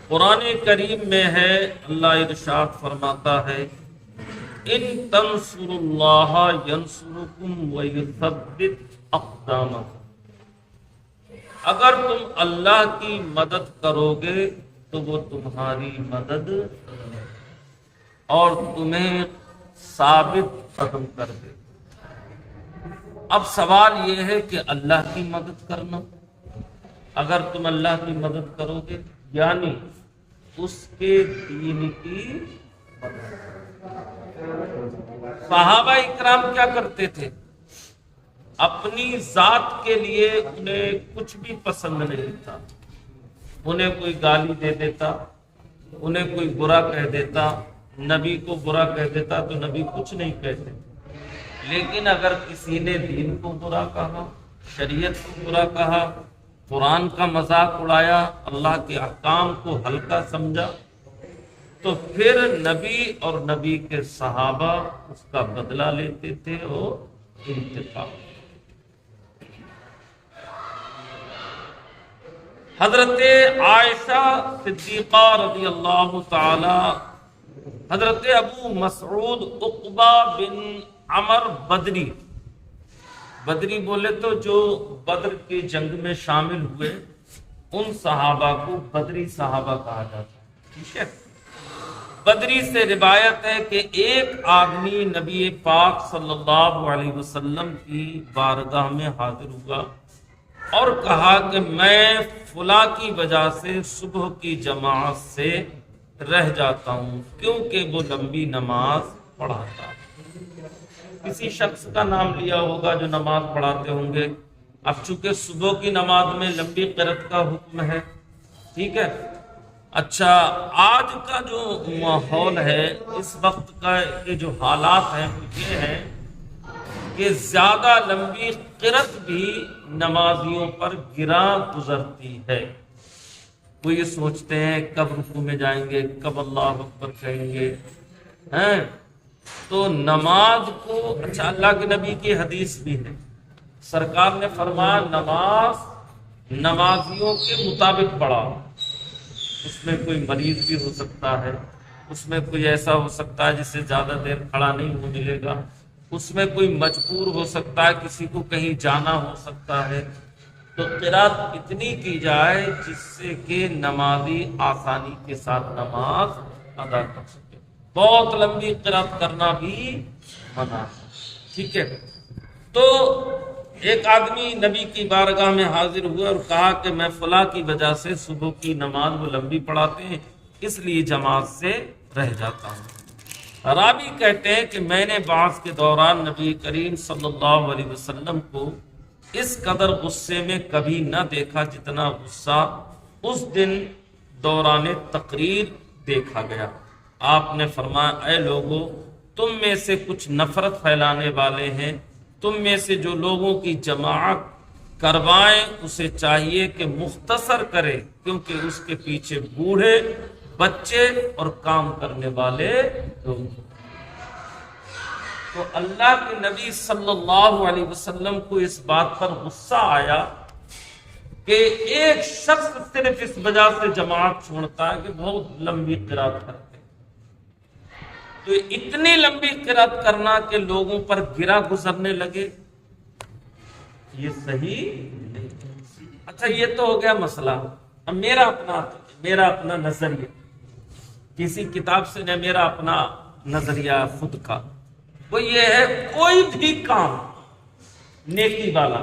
قرآن کریم میں ہے، اللہ ارشاد فرماتا ہے ان تنصروا اللہ ینصرکم ویثبت اقدامکم، اگر تم اللہ کی مدد کرو گے تو وہ تمہاری مدد اور تمہیں ثابت قدم کر دے۔ اب سوال یہ ہے کہ اللہ کی مدد کرنا، اگر تم اللہ کی مدد کرو گے یعنی اس کے دین کی مدد۔ صحابہ اکرام کیا کرتے تھے؟ اپنی ذات کے لیے انہیں کچھ بھی پسند نہیں تھا، انہیں کوئی گالی دے دیتا، انہیں کوئی برا کہہ دیتا، نبی کو برا کہہ دیتا تو نبی کچھ نہیں کہتے، لیکن اگر کسی نے دین کو برا کہا، شریعت کو برا کہا، قرآن کا مذاق اڑایا، اللہ کے احکام کو ہلکا سمجھا، تو پھر نبی اور نبی کے صحابہ اس کا بدلہ لیتے تھے اور انتقام۔ حضرت عائشہ صدیقہ رضی اللہ تعالی، حضرت ابو مسعود عقبہ بن عمر بدری، بدری بولے تو جو بدر کی جنگ میں شامل ہوئے ان صحابہ کو بدری صحابہ کہا جاتا ہے، ٹھیک ہے۔ بدری سے روایت ہے کہ ایک آدمی نبی پاک صلی اللہ علیہ وسلم کی بارگاہ میں حاضر ہوا اور کہا کہ میں فلاں کی وجہ سے صبح کی جماعت سے رہ جاتا ہوں کیونکہ وہ لمبی نماز پڑھاتا ہے۔ کسی شخص کا نام لیا ہوگا جو نماز پڑھاتے ہوں گے۔ اب چونکہ صبح کی نماز میں لمبی قرات کا حکم ہے، ٹھیک ہے۔ اچھا، آج کا جو ماحول ہے، اس وقت کا یہ جو حالات ہیں وہ یہ ہیں کہ زیادہ لمبی قرات بھی نمازیوں پر گرا گزرتی ہے۔ وہ یہ سوچتے ہیں کب رکوع میں جائیں گے، کب اللہ اکبر کہیں گے، ہیں تو نماز کو، اچھا اللہ کے نبی کی حدیث بھی ہے، سرکار نے فرمایا نماز نمازیوں کے مطابق پڑھاؤ۔ اس میں کوئی مریض بھی ہو سکتا ہے، اس میں کوئی ایسا ہو سکتا ہے جس سے زیادہ دیر کھڑا نہیں ہو ملے گا، اس میں کوئی مجبور ہو سکتا ہے، کسی کو کہیں جانا ہو سکتا ہے، تو قرات اتنی کی جائے جس سے کہ نمازی آسانی کے ساتھ نماز ادا کر سکے۔ بہت لمبی قرات کرنا بھی منع ہے، ٹھیک ہے۔ تو ایک آدمی نبی کی بارگاہ میں حاضر ہوا اور کہا کہ میں فلاں کی وجہ سے صبح کی نماز وہ لمبی پڑھاتے ہیں اس لیے جماعت سے رہ جاتا ہوں۔ راوی کہتے ہیں کہ میں نے بعث کے دوران نبی کریم صلی اللہ علیہ وسلم کو اس قدر غصے میں کبھی نہ دیکھا جتنا غصہ اس دن دوران تقریر دیکھا گیا۔ آپ نے فرمایا اے لوگو، تم میں سے کچھ نفرت پھیلانے والے ہیں، تم میں سے جو لوگوں کی جماعت کروائیں اسے چاہیے کہ مختصر کرے، کیونکہ اس کے پیچھے بوڑھے، بچے اور کام کرنے والے لوگ۔ تو اللہ کے نبی صلی اللہ علیہ وسلم کو اس بات پر غصہ آیا کہ ایک شخص صرف اس وجہ سے جماعت چھوڑتا ہے کہ بہت لمبی قرات کرتے، تو اتنی لمبی قرات کرنا کہ لوگوں پر گرا گزرنے لگے، یہ صحیح نہیں۔ اچھا یہ تو ہو گیا مسئلہ۔ اب میرا اپنا نظریہ، کسی کتاب سے نہیں، میرا اپنا نظریہ خود کا، وہ یہ ہے کوئی بھی کام نیکی والا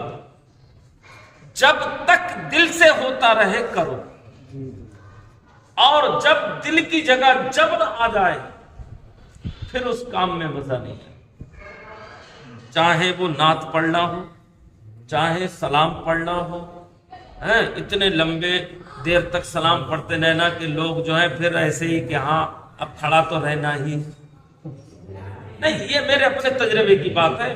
جب تک دل سے ہوتا رہے کرو، اور جب دل کی جگہ جبر آ جائے پھر اس کام میں مزہ نہیں ہے۔ چاہے وہ نعت پڑھنا ہو، چاہے سلام پڑھنا ہو، اتنے لمبے دیر تک سلام پڑھتے رہنا کہ لوگ جو ہیں پھر ایسے ہی کہ ہاں اب کھڑا تو رہنا ہی نہیں۔ یہ میرے اپنے تجربے کی بات ہے،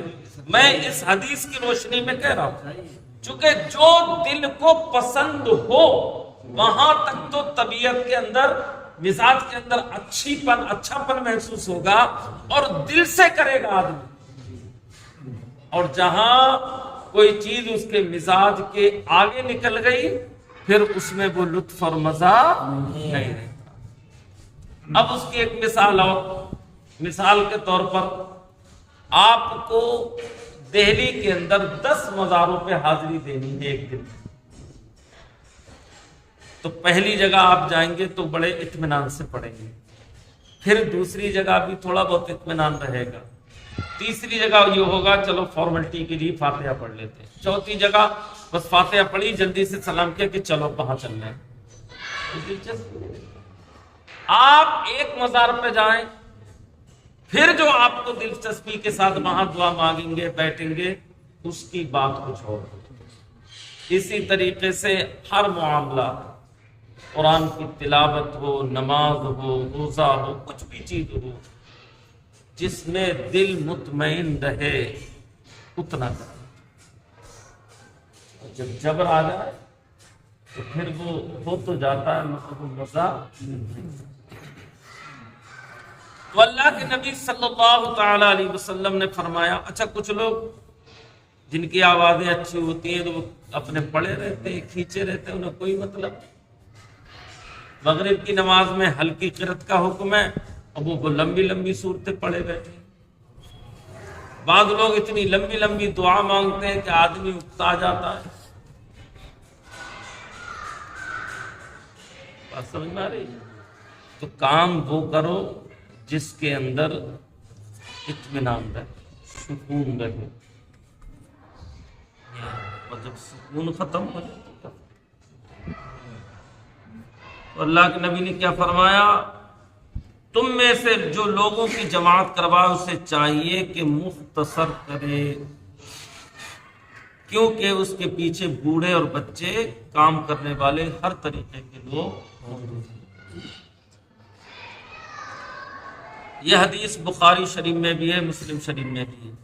میں اس حدیث کی روشنی میں کہہ رہا ہوں، چونکہ جو دل کو پسند ہو وہاں تک تو طبیعت کے اندر، مزاج کے اندر اچھا پن محسوس ہوگا اور دل سے کرے گا آدمی، اور جہاں کوئی چیز اس کے مزاج کے آگے نکل گئی پھر اس میں وہ لطف اور مزہ نہیں رہتا۔ اب اس کی ایک مثال اور، مثال کے طور پر آپ کو دہلی کے اندر 10 مزاروں پہ حاضری دینی ہے ایک دن، تو پہلی جگہ آپ جائیں گے تو بڑے اطمینان سے پڑھیں گے، پھر دوسری جگہ بھی تھوڑا بہت اطمینان رہے گا، تیسری جگہ یہ ہوگا چلو فارملٹی کے لیے فاتحہ پڑھ لیتے ہیں، چوتھی جگہ بس فاتحہ پڑھی، جلدی سے سلام کیا کہ چلو وہاں چل رہے ہیں۔ آپ ایک مزار پہ جائیں، پھر جو آپ کو دلچسپی کے ساتھ وہاں دعا مانگیں گے، بیٹھیں گے، اس کی بات کچھ اور ہوگی۔ اسی طریقے سے ہر معاملہ، قرآن کی تلاوت ہو، نماز ہو، روزہ ہو، کچھ بھی چیز ہو، جس میں دل مطمئن رہے اتنا کریں۔ جب جبر آ جائے تو پھر وہ ہو تو جاتا ہے مطلب وہ مزہ نہیں۔ تو اللہ کے نبی صلی اللہ تعالی علیہ وسلم نے فرمایا، اچھا کچھ لوگ جن کی آوازیں اچھی ہوتی ہیں تو وہ اپنے پڑے رہتے ہیں، کھینچے رہتے ہیں، انہیں کوئی مطلب۔ مغرب کی نماز میں ہلکی قرات کا حکم ہے اور وہ لمبی لمبی صورتیں پڑھے بیٹھے ہیں۔ بعض لوگ اتنی لمبی لمبی دعا مانگتے ہیں کہ آدمی اکتا جاتا ہے۔ بات سمجھ میں آ رہی ہے؟ تو کام وہ کرو جس کے اندر اطمینان رہے، سکون رہے، اور جب سکون ختم ہو جائے تو اللہ کے نبی نے کیا فرمایا، تم میں سے جو لوگوں کی جماعت کروائے اسے چاہیے کہ مختصر کرے، کیونکہ اس کے پیچھے بوڑھے اور بچے کام کرنے والے ہر طریقے کے لوگ موجود ہیں۔ یہ حدیث بخاری شریف میں بھی ہے، مسلم شریف میں بھی ہے۔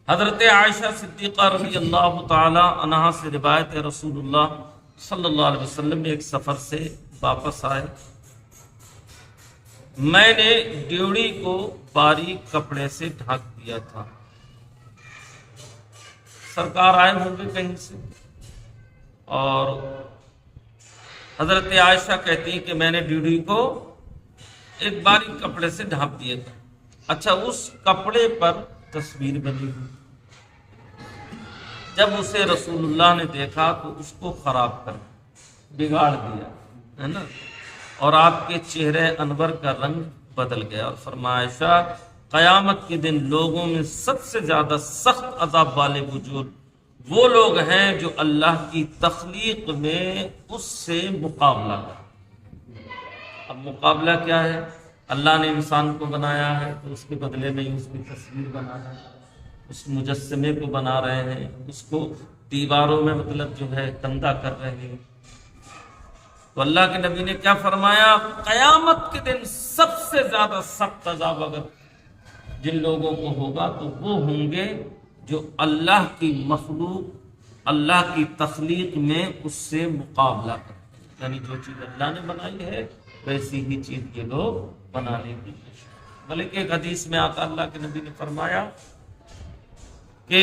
حضرت عائشہ صدیقہ رضی اللہ تعالی عنہا سے روایت ہے، رسول اللہ صلی اللہ علیہ وسلم ایک سفر سے واپس آئے، میں نے ڈیوڑی کو باریک کپڑے سے ڈھک دیا تھا۔ سرکار آئے ہوں گے کہیں سے، اور حضرت عائشہ کہتی ہیں کہ میں نے ڈیوڑی کو ایک باریک کپڑے سے ڈھانپ دیا تھا۔ اچھا، اس کپڑے پر تصویر بنی ہوئی، جب اسے رسول اللہ نے دیکھا تو اس کو خراب کر بگاڑ دیا ہے نا، اور آپ کے چہرے انور کا رنگ بدل گیا، اور فرمایا عائشہ قیامت کے دن لوگوں میں سب سے زیادہ سخت عذاب والے وجود وہ لوگ ہیں جو اللہ کی تخلیق میں اس سے مقابلہ کریں۔ اب مقابلہ کیا ہے؟ اللہ نے انسان کو بنایا ہے تو اس کے بدلے میں اس کی تصویر بنا رہے ہیں، اس مجسمے کو بنا رہے ہیں، اس کو دیواروں میں مطلب جو ہے گندا کر رہے ہیں۔ تو اللہ کے نبی نے کیا فرمایا، قیامت کے دن سب سے زیادہ سخت عذاب اگر جن لوگوں کو ہوگا تو وہ ہوں گے جو اللہ کی مخلوق، اللہ کی تخلیق میں اس سے مقابلہ کرتے ہیں، یعنی جو چیز اللہ نے بنائی ہے ویسی ہی چیز یہ لوگ بنانے کی کوشش۔ بلکہ ایک حدیث میں آتا اللہ کے نبی نے فرمایا کہ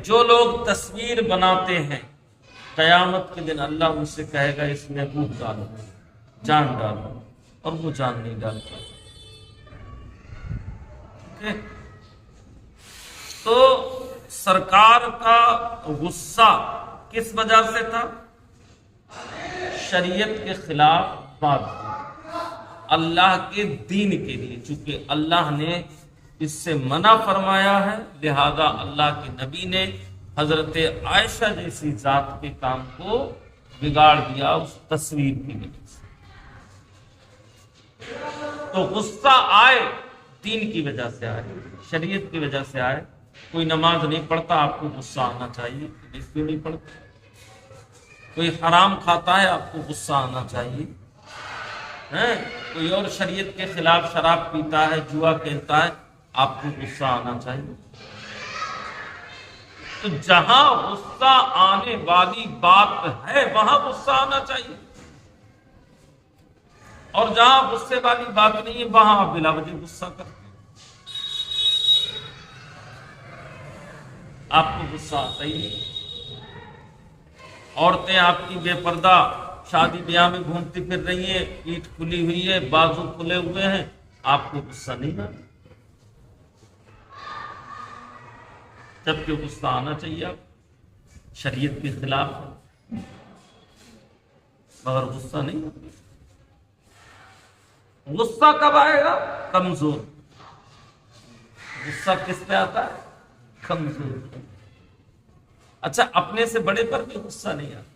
جو لوگ تصویر بناتے ہیں قیامت کے دن اللہ ان سے کہے گا اس میں روح ڈالو، جان ڈالو، اور وہ جان نہیں ڈالتا۔ تو سرکار کا غصہ کس وجہ سے تھا؟ شریعت کے خلاف بات کی، اللہ کے دین کے لیے، چونکہ اللہ نے اس سے منع فرمایا ہے، لہذا اللہ کے نبی نے حضرت عائشہ جیسی ذات کے کام کو بگاڑ دیا اس تصویر کی وجہ سے۔ تو غصہ آئے دین کی وجہ سے آئے، شریعت کی وجہ سے آئے۔ کوئی نماز نہیں پڑھتا، آپ کو غصہ آنا چاہیے، اس لیے نہیں پڑھتا۔ کوئی حرام کھاتا ہے، آپ کو غصہ آنا چاہیے۔ کوئی اور شریعت کے خلاف شراب پیتا ہے، جوا کھیلتا ہے، آپ کو غصہ آنا چاہیے۔ تو جہاں غصہ آنے والی بات ہے وہاں غصہ آنا چاہیے، اور جہاں غصے والی بات نہیں ہے وہاں آپ بلا وجہ غصہ کرتے ہیں۔ آپ کو غصہ آتا ہی نہیں۔ عورتیں آپ کی بے پردہ شادی بیاہ میں گھومتی پھر رہی ہے، پیٹھ کھلی ہوئی ہے، بازو کھلے ہوئے ہیں، آپ کو غصہ نہیں آنا، جبکہ غصہ آنا چاہیے آپ، شریعت کے خلاف ہے مگر غصہ نہیں آتا۔ غصہ کب آئے گا؟ کمزور۔ غصہ کس پہ آتا ہے؟ کمزور۔ اچھا، اپنے سے بڑے پر بھی غصہ نہیں آتا،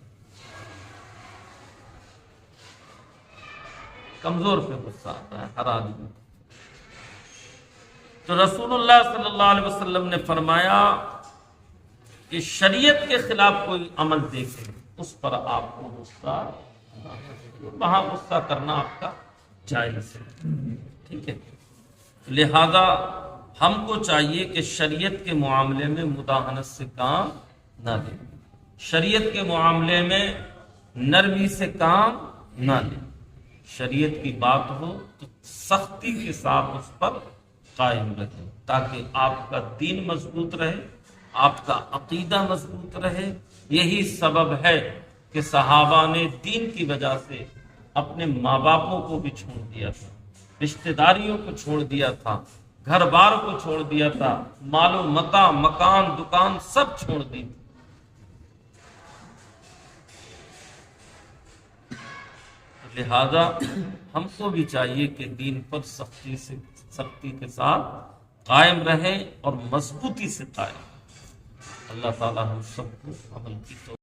کمزور پہ غصہ آتا ہے ہر آدمی۔ تو رسول اللہ صلی اللہ علیہ وسلم نے فرمایا کہ شریعت کے خلاف کوئی عمل دیکھے اس پر آپ کو غصہ، وہاں غصہ کرنا آپ کا جائز ہے، ٹھیک ہے۔ لہذا ہم کو چاہیے کہ شریعت کے معاملے میں مداہنت سے کام نہ لیں، شریعت کے معاملے میں نرمی سے کام نہ لیں، شریعت کی بات ہو تو سختی کے ساتھ اس پر قائم رہیں تاکہ آپ کا دین مضبوط رہے، آپ کا عقیدہ مضبوط رہے۔ یہی سبب ہے کہ صحابہ نے دین کی وجہ سے اپنے ماں باپوں کو بھی چھوڑ دیا تھا، رشتہ داریوں کو چھوڑ دیا تھا، گھر بار کو چھوڑ دیا تھا، مال و متاع، مکان، دکان سب چھوڑ دی تھی۔ لہذا ہم کو بھی چاہیے کہ دین پر سختی کے ساتھ قائم رہیں اور مضبوطی سے قائم رہیں۔ اللہ تعالی ہم سب کو عمل کی توفیق